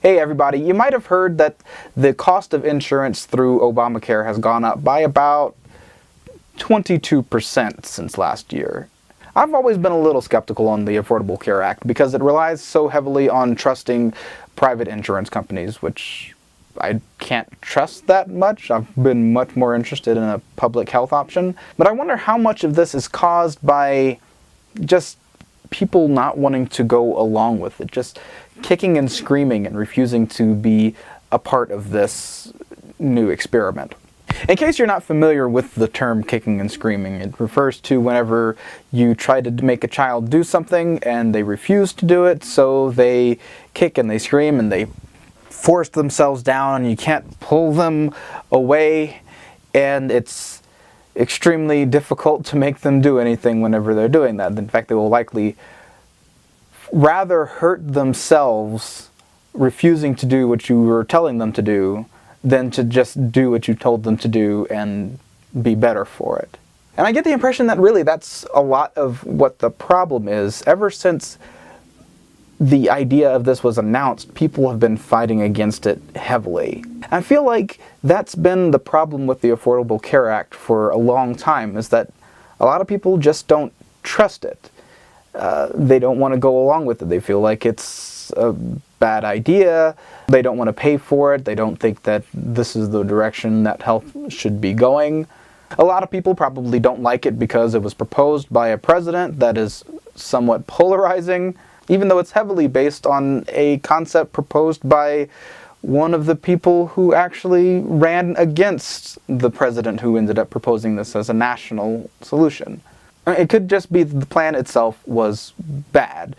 Hey everybody, you might have heard that the cost of insurance through Obamacare has gone up by about 22% since last year. I've always been a little skeptical on the Affordable Care Act because it relies so heavily on trusting private insurance companies, which I can't trust that much. I've been much more interested in a public health option. But I wonder how much of this is caused by just people not wanting to go along with it, just kicking and screaming and refusing to be a part of this new experiment. In case you're not familiar with the term kicking and screaming, it refers to whenever you try to make a child do something and they refuse to do it, so they kick and they scream and they force themselves down and you can't pull them away, and it's extremely difficult to make them do anything whenever they're doing that. In fact, they will likely rather hurt themselves refusing to do what you were telling them to do than to just do what you told them to do and be better for it. And I get the impression that really that's a lot of what the problem is. Ever since the idea of this was announced, people have been fighting against it heavily. I feel like that's been the problem with the Affordable Care Act for a long time, is that a lot of people just don't trust it. They don't want to go along with it. They feel like it's a bad idea. They don't want to pay for it. They don't think that this is the direction that health should be going. A lot of people probably don't like it because it was proposed by a president that is somewhat polarizing, even though it's heavily based on a concept proposed by one of the people who actually ran against the president who ended up proposing this as a national solution. It could just be that the plan itself was bad.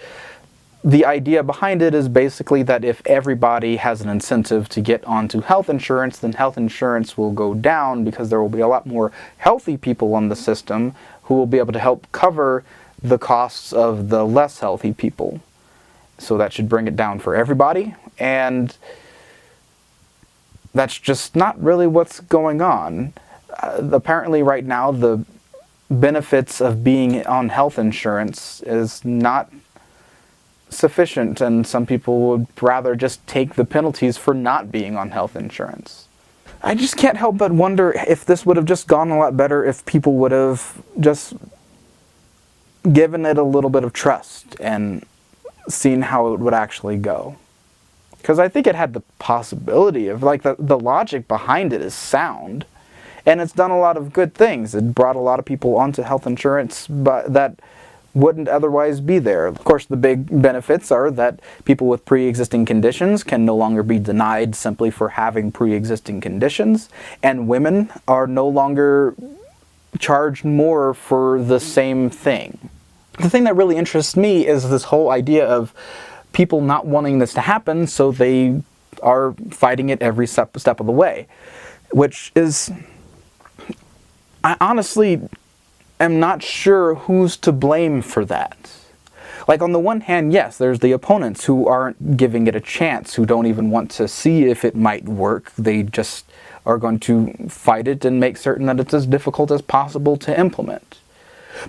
The idea behind it is basically that if everybody has an incentive to get onto health insurance, then health insurance will go down because there will be a lot more healthy people on the system who will be able to help cover the costs of the less healthy people. So that should bring it down for everybody, and that's just not really what's going on. Apparently right now the benefits of being on health insurance is not sufficient, and some people would rather just take the penalties for not being on health insurance. I just can't help but wonder if this would have just gone a lot better if people would have just given it a little bit of trust and seen how it would actually go. Because I think it had the possibility of, like, the logic behind it is sound, and it's done a lot of good things. It brought a lot of people onto health insurance but that wouldn't otherwise be there. Of course, the big benefits are that people with pre-existing conditions can no longer be denied simply for having pre-existing conditions, and women are no longer charged more for the same thing. The thing that really interests me is this whole idea of people not wanting this to happen, so they are fighting it every step of the way, which is, I honestly am not sure who's to blame for that. Like, on the one hand, yes, there's the opponents who aren't giving it a chance, who don't even want to see if it might work. They just are going to fight it and make certain that it's as difficult as possible to implement.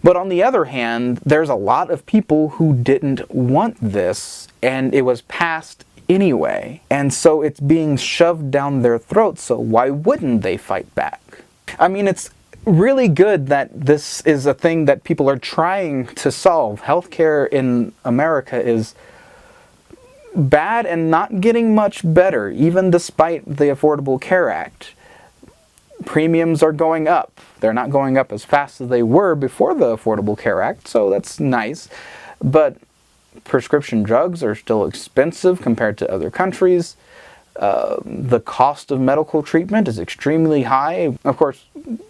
But on the other hand, there's a lot of people who didn't want this, and it was passed anyway. And so it's being shoved down their throats, so why wouldn't they fight back? I mean, it's really good that this is a thing that people are trying to solve. Healthcare in America is bad and not getting much better, even despite the Affordable Care Act. Premiums are going up. They're not going up as fast as they were before the Affordable Care Act, so that's nice. But prescription drugs are still expensive compared to other countries. The cost of medical treatment is extremely high. Of course,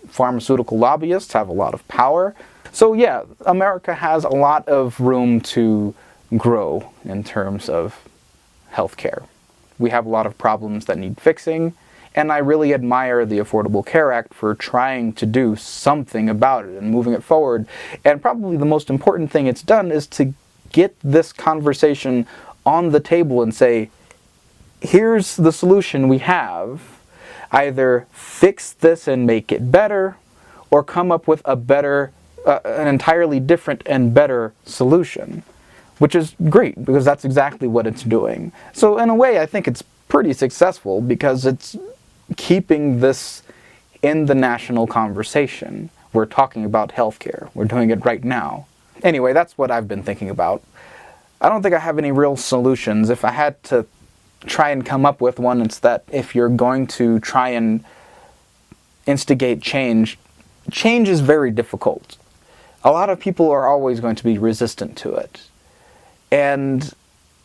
pharmaceutical lobbyists have a lot of power. So yeah, America has a lot of room to grow in terms of healthcare. We have a lot of problems that need fixing, and I really admire the Affordable Care Act for trying to do something about it and moving it forward. And probably the most important thing it's done is to get this conversation on the table and say, here's the solution we have. Either fix this and make it better, or come up with a better, an entirely different and better solution. which is great because that's exactly what it's doing. So in a way, I think it's pretty successful because it's keeping this in the national conversation. We're talking about healthcare. We're doing it right now. Anyway, that's what I've been thinking about. I don't think I have any real solutions. If I had to try and come up with one, it's that if you're going to try and instigate change, change is very difficult. A lot of people are always going to be resistant to it. And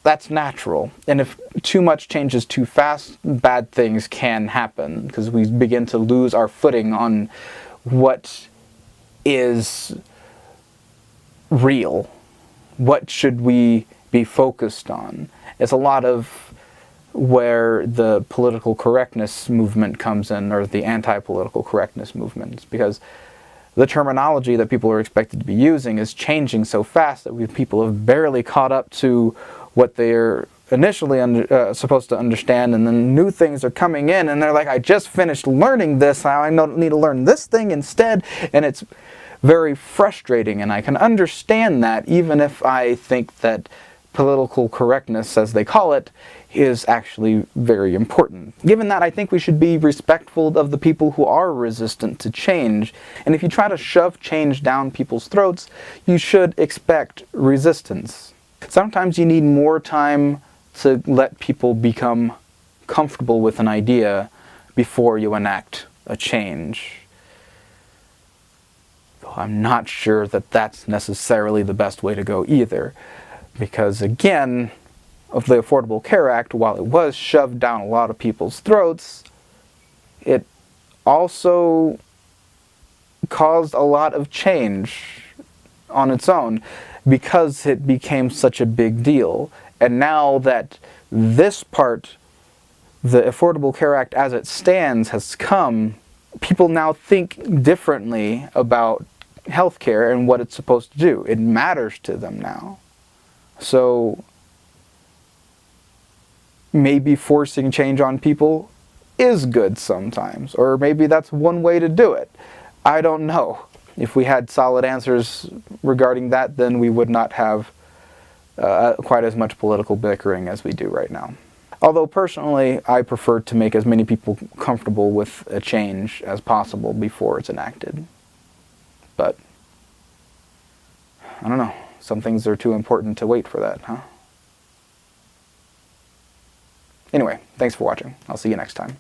that's natural. And if too much changes too fast, bad things can happen because we begin to lose our footing on what is real. What should we be focused on? It's a lot of where the political correctness movement comes in, or the anti-political correctness movement, because the terminology that people are expected to be using is changing so fast that people have barely caught up to what they're initially supposed to understand, and then new things are coming in, and they're like, I just finished learning this, now I need to learn this thing instead, and it's very frustrating, and I can understand that, even if I think that political correctness, as they call it, is actually very important. Given that, I think we should be respectful of the people who are resistant to change, and if you try to shove change down people's throats, you should expect resistance. Sometimes you need more time to let people become comfortable with an idea before you enact a change. Though I'm not sure that that's necessarily the best way to go either, because again, of the Affordable Care Act, while it was shoved down a lot of people's throats, it also caused a lot of change on its own because it became such a big deal. And now that this part, the Affordable Care Act as it stands, has come, people now think differently about healthcare and what it's supposed to do. It matters to them now. So maybe forcing change on people is good sometimes, or maybe that's one way to do it. I don't know. If we had solid answers regarding that, then we would not have quite as much political bickering as we do right now. Although personally, I prefer to make as many people comfortable with a change as possible before it's enacted. But I don't know. Some things are too important to wait for that, huh? Anyway, thanks for watching. I'll see you next time.